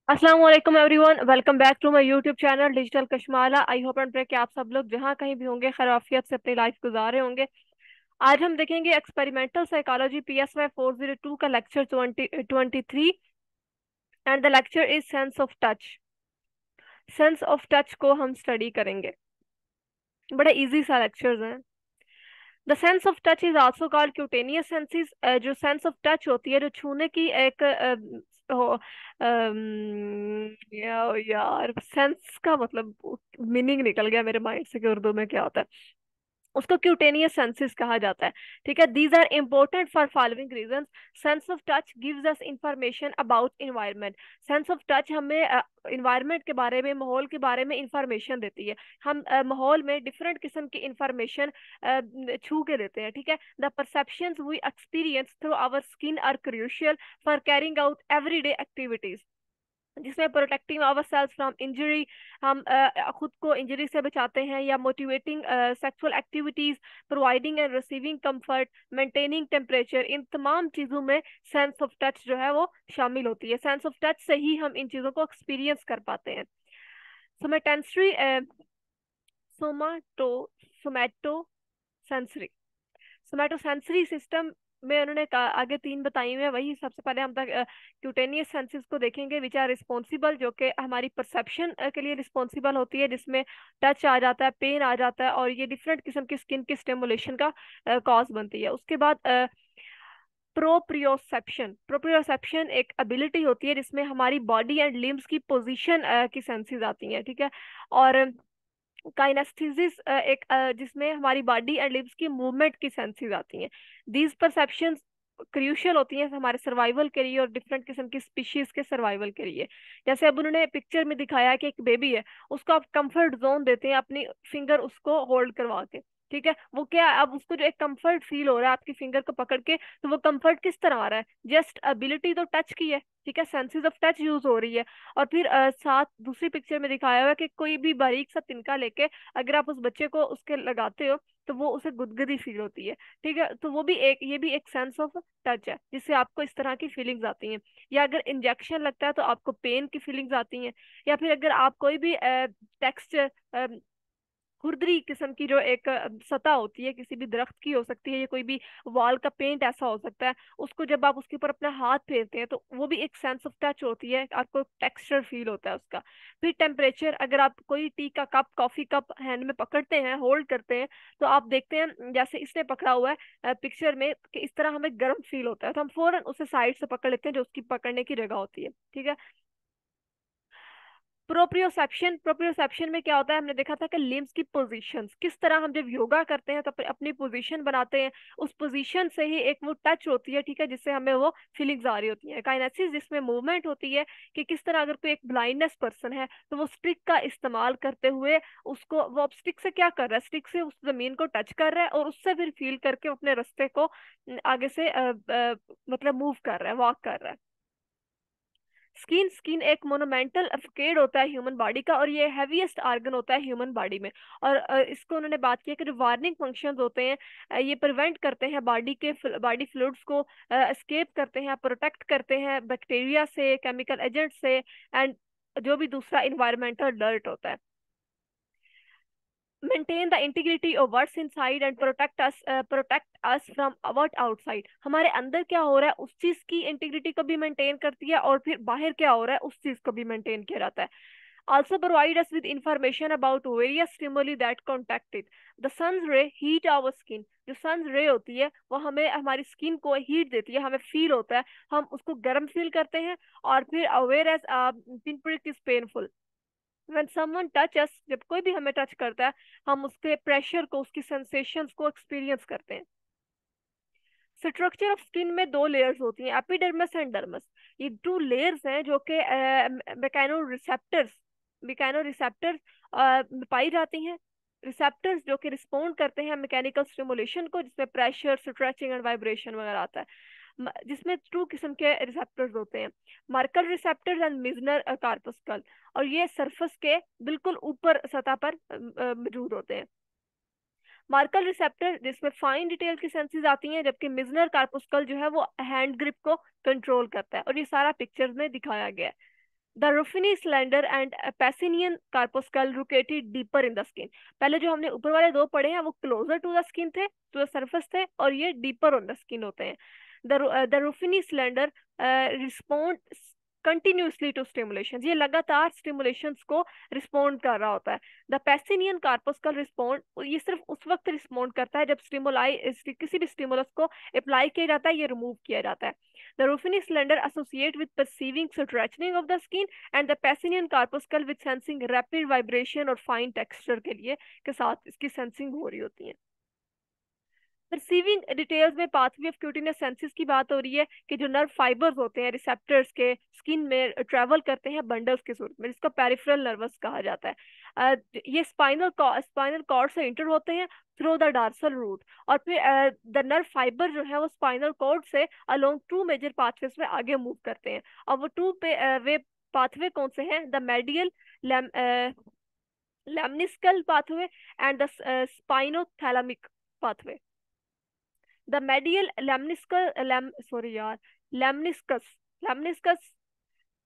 अस्सलाम वालेकुम everyone, welcome back to my YouTube channel digital Kashmala. I hope and pray कि आप सब लोग जहाँ कहीं भी होंगे खैरियत से अपनी लाइफ गुजार रहे होंगे। आज हम देखेंगे एक्सपेरिमेंटल साइकोलॉजी PSY 402 का lecture 23 and the lecture is sense of touch. Sense of touch को हम स्टडी करेंगे। बड़े इजी सा लेक्चर्स हैं। The sense of touch is also called cutaneous senses. जो सेंस ऑफ टच होती है, जो छूने की एक यार सेंस का मतलब मीनिंग निकल गया मेरे माइंड से कि उर्दू में क्या होता है। उसको क्यूटेनियस सेंसेस कहा जाता है। ठीक है, these are important for following reasons. Sense of touch gives us information about environment. Sense of touch हमें इन्वायरमेंट के बारे में, माहौल के बारे में इंफॉर्मेशन देती है। हम माहौल में डिफरेंट किस्म की इंफॉर्मेशन छू के देते हैं। ठीक है, the perceptions we experience through our skin are crucial for carrying out everyday activities, जिसमें protecting our selves from injury, हम खुद को इंजरी से बचाते हैं, या motivating sexual activities, providing and receiving comfort, maintaining temperature, इन तमाम चीज़ों में सेंस ऑफ टच जो है वो शामिल होती है। सेंस ऑफ टच से ही हम इन चीज़ों को एक्सपीरियंस कर पाते हैं। Somatosensory somato somato sensory somatosensory system में उन्होंने आगे तीन बताई हुई है। वही सबसे पहले हम तक क्यूटेनियस सेंसेस को देखेंगे, विच आर रिस्पॉन्सिबल, जो कि हमारी परसेप्शन के लिए रिस्पॉन्सिबल होती है, जिसमें टच आ जाता है, पेन आ जाता है, और ये डिफरेंट किस्म की स्किन की स्टिमुलेशन का कॉज बनती है। उसके बाद प्रोप्रियोसेप्शन एक एबिलिटी होती है जिसमें हमारी बॉडी एंड लिम्स की पोजीशन की सेंसेस आती हैं। ठीक है, और काइनेस्थेसिस एक जिसमें हमारी बॉडी एंड लिम्स की मूवमेंट की सेंसेस आती हैं। दीज परसेप्शंस क्रूशियल होती हैं हमारे सर्वाइवल के लिए और डिफरेंट किस्म की स्पीशीज के सर्वाइवल के लिए। जैसे अब उन्होंने पिक्चर में दिखाया है कि एक बेबी है, उसको आप कंफर्ट जोन देते हैं, अपनी फिंगर उसको होल्ड करवा के। ठीक है, वो क्या, अब उसको जो एक कंफर्ट फील हो रहा है आपकी फिंगर को पकड़ के, तो वो कंफर्ट किस तरह आ रहा है? जस्ट एबिलिटी तो टच की है। ठीक है, सेंसेस ऑफ टच यूज हो रही है। और फिर साथ दूसरी पिक्चर में दिखाया हुआ है कि कोई भी बारीक सा तिनका लेके अगर आप उस बच्चे को उसके लगाते हो, तो वो उसे गुदगुदी फील होती है। ठीक है, तो वो भी एक, ये भी एक सेंस ऑफ टच है जिससे आपको इस तरह की फीलिंग्स आती हैं। या अगर इंजेक्शन लगता है तो आपको पेन की फीलिंग्स आती हैं। या फिर अगर आप कोई भी टेक्सचर, खुरदरी किस्म की जो एक सतह होती है, किसी भी दरख्त की हो सकती है, या कोई भी वॉल का पेंट ऐसा हो सकता है, उसको जब आप उसके ऊपर अपना हाथ फेरते हैं तो वो भी एक सेंस ऑफ टच होती है, आपको टेक्सचर फील होता है उसका। फिर टेम्परेचर, अगर आप कोई टी का कप, कॉफी कप हैंड में पकड़ते हैं, होल्ड करते हैं, तो आप देखते हैं जैसे इसने पकड़ा हुआ है पिक्चर में, कि इस तरह हमें गर्म फील होता है, तो हम फौरन उसे साइड से पकड़ लेते हैं जो उसकी पकड़ने की जगह होती है। ठीक है, प्रोप्रियोसेप्शन में क्या होता है, हमने देखा था कि लिम्स की पोजीशंस किस तरह, हम जब योगा करते हैं तो अपनी पोजीशन बनाते हैं, उस पोजीशन से ही एक वो टच होती है। ठीक है, जिससे हमें वो फीलिंग्स आ रही होती है। काइनेसिस जिसमें मूवमेंट होती है, कि किस तरह अगर कोई एक ब्लाइंडनेस पर्सन है तो वो स्टिक का इस्तेमाल करते हुए उसको, वो अब स्टिक से क्या कर रहा है, स्टिक से उस जमीन को टच कर रहा है और उससे फिर फील करके अपने रास्ते को आगे से मतलब मूव कर रहा है, वॉक कर रहा है। स्किन स्किन एक मोनोमेंटल फकेड होता है ह्यूमन बॉडी का, और ये हैवीएस्ट आर्गन होता है ह्यूमन बॉडी में। और इसको उन्होंने बात की है कि जो वार्निंग फंक्शंस होते हैं, ये प्रिवेंट करते हैं बॉडी फ्लूइड्स को, एस्केप करते हैं, प्रोटेक्ट करते हैं बैक्टीरिया से, केमिकल एजेंट से, एंड जो भी दूसरा इन्वायरमेंटल डर्ट होता है। Maintain the integrity of what's inside and protect us from what outside. हमारे अंदर क्या हो रहा है उस चीज की इंटीग्रिटी को भी मेंटेन करती है, और फिर बाहर क्या हो रहा है उस चीज को भी मेंटेन किया जाता है। Also provide us with information about various stimuli that contact it. The sun's ray heat our skin. जो sun's ray होती है वो हमें, हमारी स्किन को हीट देती है, हमें फील होता है, हम उसको गर्म फील करते हैं। और फिर whereas pinprick is painful. When someone touch us, जब कोई भी हमें टच करता है, हम उसके प्रेशर को, उसकी सेंसेशंस को एक्सपीरियंस करते हैं। स्ट्रक्चर ऑफ स्किन में दो लेयर्स होती हैं, एपिडर्मिस एंड डर्मिस। ये टू लेयर्स हैं जो कि मैकेनो रिसेप्टर्स पाई जाती हैं। रिसेप्टर्स जो कि रिस्पोंड करते हैं मैकेनिकल स्टिमुलेशन को, जिसमें प्रेशर, स्ट्रेचिंग एंड वाइब्रेशन वगैरह आता है। जिसमें टू किस्म के रिसेप्टर्स होते हैं, marker receptors and Mizner corpuscle. और ये सरफेस के बिल्कुल ऊपर सतह पर मौजूद होते हैं। मार्कर रिसेप्टर जिसमें फाइन डिटेल की सेंसेस आती हैं, जबकि मिजनर कार्पुस्कल जो है वो हैंड ग्रिप को कंट्रोल करता है, और ये सारा पिक्चर्स में दिखाया गया है। The Ruffini cylinder and Pacinian corpuscle located deeper in the skin. पहले जो हमने ऊपर वाले दो पढ़े हैं वो क्लोजर टू द स्किन थे, टू द सरफेस थे, और ये डीपर ऑन द स्किन होते हैं। The Ruffini cylinder respond continuously to stimulation, ये लगातार स्टिमुलेशंस को रिस्पॉन्ड कर रहा होता है। द पैसिनियन कार्पोस्कल रिस्पॉन्ड, ये सिर्फ उस वक्त रिस्पॉन्ड करता है जब स्टिमुलाई किसी भी स्टिमुलस को अप्लाई किया जाता है, ये रिमूव किया जाता है। The rufinous slender associate with perceiving stretching of the skin and the Pacinian corpuscle with sensing rapid vibration और fine texture के लिए के साथ इसकी सेंसिंग हो रही होती है। परसीविंग डिटेल्स में पाथवे ऑफ क्यूटिनस सेंसेस की बात हो रही है कि जो नर्व फाइबर्स होते हैं रिसेप्टर्स के स्किन में ट्रेवल करते हैं बंडल्स के स्वरूप में, जिसका पेरिफेरल नर्वस कहा जाता है। ये स्पाइनल कॉर्ड से इंटर होते हैं थ्रू द डार्सल रूट, और फिर द नर्व फाइबर जो है वो स्पाइनल कॉर्ड से अलोंग टू मेजर पाथवेज में आगे मूव करते हैं। और वो वे पाथवे कौन से हैं? The medial lemniscal pathway and the spinothalamic pathway. The medial lemniscus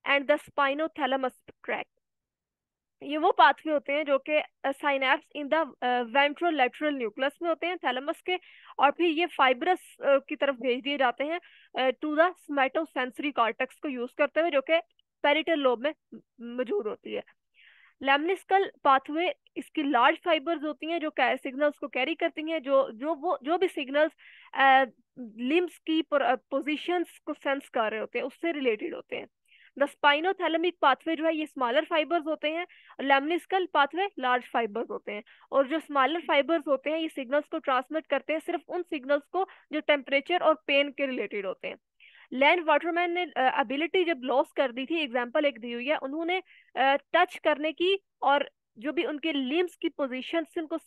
and the spinothalamus tract, ये वो पाथवे होते हैं जो कि synapse in the ventrolateral nucleus में होते हैं थैलेमस के, और फिर ये फाइब्रस की तरफ भेज दिए जाते हैं टू द स्मेटोसेंसरी कॉर्टेक्स को यूज करते हुए, जो कि पेरिटल लोब में मौजूद होती है। लेमनिस्कल पाथवे, इसकी लार्ज फाइबर्स होती हैं जो सिग्नल्स को कैरी करती हैं, जो भी सिग्नल्स लिम्स की पोजीशंस को सेंस कर रहे होते हैं उससे रिलेटेड होते हैं। द स्पाइनोथैलेमिक पाथवे जो है ये स्मॉलर फाइबर्स होते हैं, लेमनिस्कल पाथवे लार्ज फाइबर्स होते हैं। और जो स्मॉलर फाइबर्स होते हैं ये सिग्नल्स को ट्रांसमिट करते हैं सिर्फ उन सिग्नल्स को जो टेम्परेचर और पेन के रिलेटेड होते हैं। लैंड वाटरमैन ने एबिलिटी जब लॉस कर दी थी, एग्जांपल एक दी हुई है, उन्होंने टच करने की और जो भी उनके लिम्स की पोजीशन उनको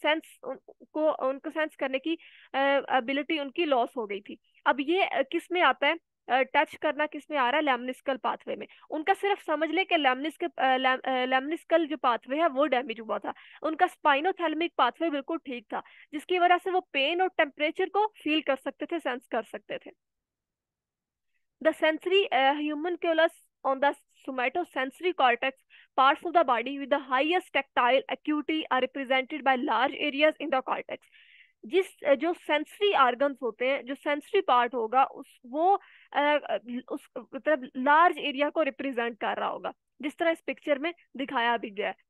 सेंस करने की एबिलिटी उनकी लॉस हो गई थी। अब ये किस में आता है? टच करना किस में आ रहा है? लेमनिस्कल पाथवे में। उनका सिर्फ समझ ले कि लेमनिस्कल जो पाथवे है वो डैमेज हुआ था, उनका स्पाइनोथैलेमिक पाथवे बिल्कुल ठीक था, जिसकी वजह से वो पेन और टेम्परेचर को फील कर सकते थे, सेंस कर सकते थे। The sensory homunculus on the somatosensory cortex, parts of the body with the highest tactile acuity are represented by large areas in the cortex. जो सेंसरी ऑर्गन्स होते हैं, जो सेंसरी पार्ट होगा उस मतलब लार्ज एरिया को रिप्रेजेंट कर रहा होगा, जिस तरह इस पिक्चर में दिखाया भी गया है।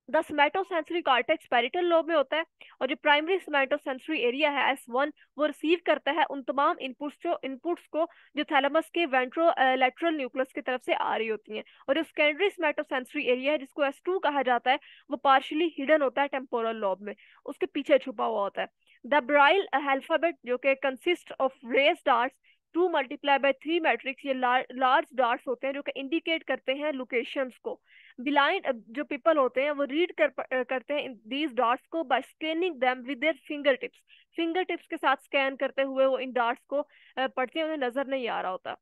द स्मेटोसेंसरी कॉर्टेक्स पैरिटल लोब में होता है, और जो प्राइमरी स्मेटोसेंसरी एरिया है S1 वो रिसीव करता है उन तमाम इनपुट्स को जो थैलेमस के वेंट्रोलेटरल न्यूक्लियस की तरफ से आ रही होती हैं। और जो सेकेंडरी स्मेटोसेंसरी एरिया है जिसको S2 कहा जाता है वो पार्शियली हिडन होता है टेम्पोरल लोब में, उसके पीछे छुपा हुआ होता है। द ब्राइल अल्फाबेट जो कि consist of raised dots 2 × 3 matrix, ये लार्ज डार्ट्स होते हैं जो कि इंडिकेट करते हैं लोकेशंस को। ब्लाइंड जो पीपल होते हैं वो रीड करते हैं दीज डॉट्स को by scanning them with their finger tips के साथ स्कैन करते हुए वो इन डॉट्स को पढ़ते हैं, उन्हें नजर नहीं आ रहा होता।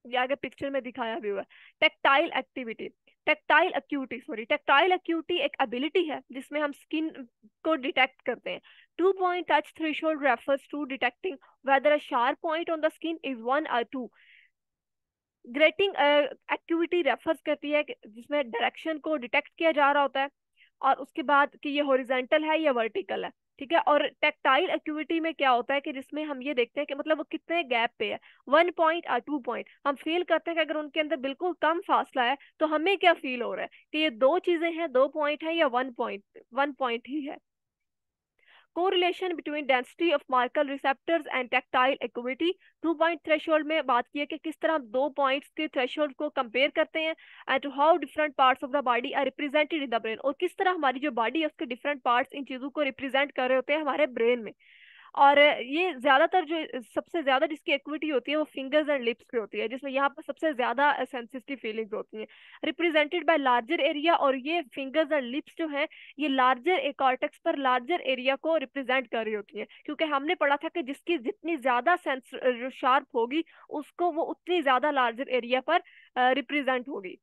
ये आगे पिक्चर में दिखाया भी हुआ है। टेक्टाइल एक्टिविटी, टेक्टाइल एक्यूटी एक एबिलिटी है जिसमें हम स्किन को डिटेक्ट करते हैं। 2-point touch threshold refers to detecting whether a sharp point on the skin is 1 or 2। Grating activity refers करती है जिसमें डायरेक्शन को डिटेक्ट किया जा रहा होता है, और उसके बाद कि ये हॉरिजॉन्टल है या वर्टिकल है, ठीक है। और टेक्टाइल एक्टिविटी में क्या होता है कि जिसमें हम ये देखते हैं कि मतलब वो कितने गैप पे है, 1 point or 2 point। हम फील करते हैं कि अगर उनके अंदर बिल्कुल कम फासला है तो हमें क्या फील हो रहा है कि ये दो चीजें हैं, 2 point है या 1 point ही है। Correlation between density of marker receptors and tactile activity, 2 point threshold में बात की है कि किस तरह हम 2 points के थ्रेशोल्ड को कंपेयर करते हैं, and how different parts of the body are represented in the brain, और किस तरह हमारी जो बॉडी है उसके डिफरेंट पार्ट्स इन चीजों को रिप्रेजेंट कर रहे होते हैं हमारे ब्रेन में। और ये ज्यादातर जो सबसे ज्यादा जिसकी एक्टिविटी होती है वो फिंगर्स एंड लिप्स पे होती है, जिसमें यहाँ पर सबसे ज्यादा सेंसिटिव फीलिंग्स होती हैं, रिप्रेजेंटेड बाय लार्जर एरिया। और ये फिंगर्स एंड लिप्स जो है ये लार्जर कॉर्टेक्स पर लार्जर एरिया को रिप्रेजेंट कर रही होती हैं, क्योंकि हमने पढ़ा था कि जिसकी जितनी ज्यादा सेंस जो शार्प होगी उसको वो उतनी ज्यादा लार्जर एरिया पर रिप्रेजेंट होगी।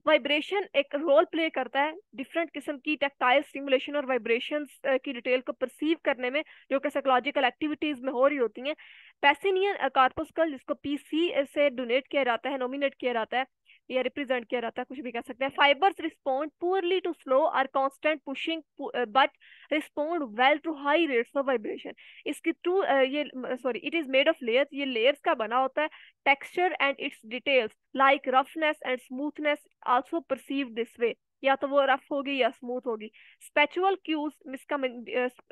वाइब्रेशन एक रोल प्ले करता है डिफरेंट किस्म की टैक्टाइल स्टिमुलेशन और वाइब्रेशंस की डिटेल को परसीव करने में, जो कि साइकोलॉजिकल एक्टिविटीज में हो रही होती हैं। पैसिनियन कार्पस्कल, जिसको पीसी से डोनेट किया जाता है, नॉमिनेट किया जाता है या रिप्रेजेंट किया जाता है, कुछ भी कह सकते हैं। Fibres respond poorly to slow और constant pushing but respond well to high rates of vibration. इसकी टू ये sorry it is made of layers, ये लेयर्स का बना होता है। Texture and its details like roughness and smoothness also perceive this way, या तो वो रफ होगी या स्मूथ होगी। स्पेचुअल क्यूज इसका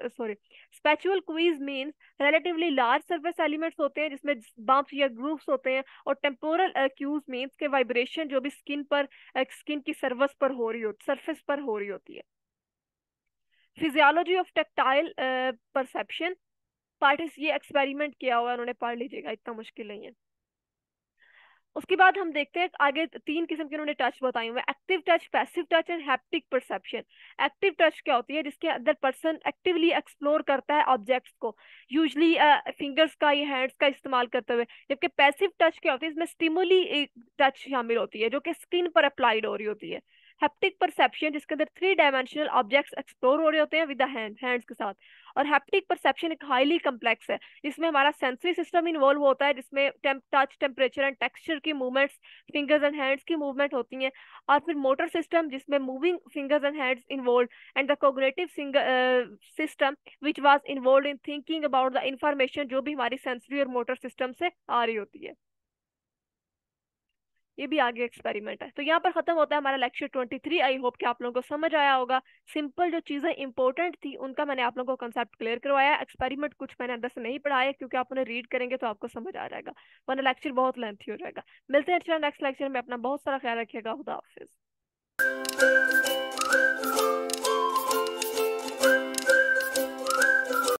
sorry spatial cues means relatively large surface elements होते हैं जिसमें बम्प्स या ग्रूव्स होते हैं। और टेम्पोरल क्यूज मींस के वाइब्रेशन जो भी स्किन की सर्फेस पर हो रही होती, सरफेस पर हो रही होती है। Physiology of tactile perception part इस ये एक्सपेरिमेंट किया हुआ है उन्होंने, पढ़ लीजिएगा, इतना मुश्किल नहीं है। उसके बाद हम देखते हैं आगे तीन किस्म के उन्होंने टच बताए हुए, active touch, passive touch and haptic perception. Active touch क्या होती है? जिसके अंदर पर्सन एक्टिवली एक्सप्लोर करता है ऑब्जेक्ट्स को, यूजली फिंगर्स का या हैंड्स का इस्तेमाल करते हुए। जबकि पैसिव टच क्या होती है? इसमें स्टिमुली टच शामिल होती है जो कि स्किन पर अप्लाइड हो रही होती है। हैप्टिक परसेप्शन जिसके अंदर 3 डायमेंशनल ऑब्जेक्ट्स एक्सप्लोर हो रहे होते हैं विद द हैंड्स के साथ। और हैप्टिक परसेप्शन एक हाईली कम्प्लेक्स है जिसमें हमारा सेंसरी सिस्टम इन्वॉल्व होता है, जिसमें टच, टेम्परेचर एंड टेक्सचर की मूवमेंट्स, फिंगर्स एंड हैंड्स की मूवमेंट होती हैं। और फिर मोटर सिस्टम जिसमें moving fingers and hands involve, and the cognitive system which was involve in thinking about the information जो भी हमारी सेंसरी और मोटर सिस्टम से आ रही होती है। ये भी आगे एक्सपेरिमेंट है। तो यहाँ पर खत्म होता है हमारा लेक्चर 23। आई होप कि आप लोगों को समझ आया होगा। सिंपल जो चीजें इंपॉर्टेंट थी उनका मैंने आप लोगों को कंसेप्ट क्लियर करवाया। एक्सपेरिमेंट कुछ मैंने अंदर से नहीं पढ़ाया क्योंकि आप उन्हें रीड करेंगे तो आपको समझ आ जाएगा, वरना लेक्चर बहुत लेंथी हो जाएगा। मिलते हैं नेक्स्ट लेक्चर में। अपना बहुत सारा ख्याल रखिएगा। खुदा हाफिज।